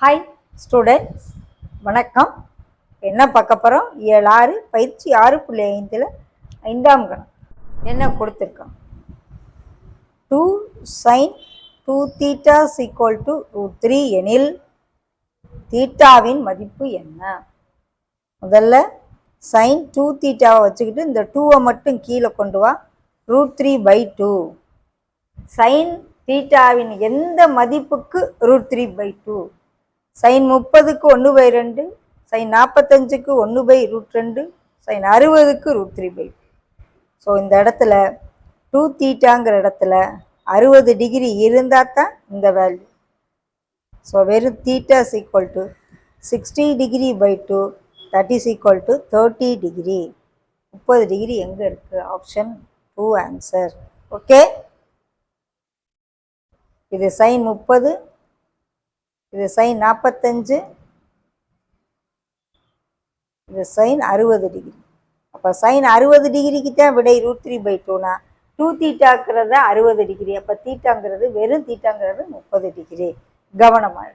Hi students, வணக்கம். என்ன பார்க்க போகிறோம்? 7-6 பயிற்சி 6.5 ஐந்தாம் கணம் என்ன கொடுத்துருக்கோம்? 2 sin 2 theta √3 எனில் தீட்டாவின் மதிப்பு என்ன? முதல்ல sin 2 தீட்டாவை வச்சுக்கிட்டு இந்த 2வை மட்டும் கீழே கொண்டு வா. √3/2 sin தீட்டாவின் எந்த மதிப்புக்கு √3/2? sin 30க்கு 1/2, sin 45க்கு 1/√2, sin 60க்கு √3/2. ஸோ இந்த இடத்துல 2 தீட்டாங்கிற இடத்துல 60 டிகிரி இருந்தால் தான் இந்த வேல்யூ. ஸோ வெறும் theta = 60 degree/2, that is equal to 30 degree. 30 degree எங்கே இருக்குது? Option 2 answer. ஓகே, இது sin 30, இது sin 45, இது sin 60 டிகிரி. அப்போ sin 60 டிகிரிக்கு தான் விடை √3/2னா 2 தீட்டாங்கிறது 60 டிகிரி. அப்போ தீட்டாங்கிறது வெறும் தீட்டாங்கிறது 30 டிகிரி. கவனமாக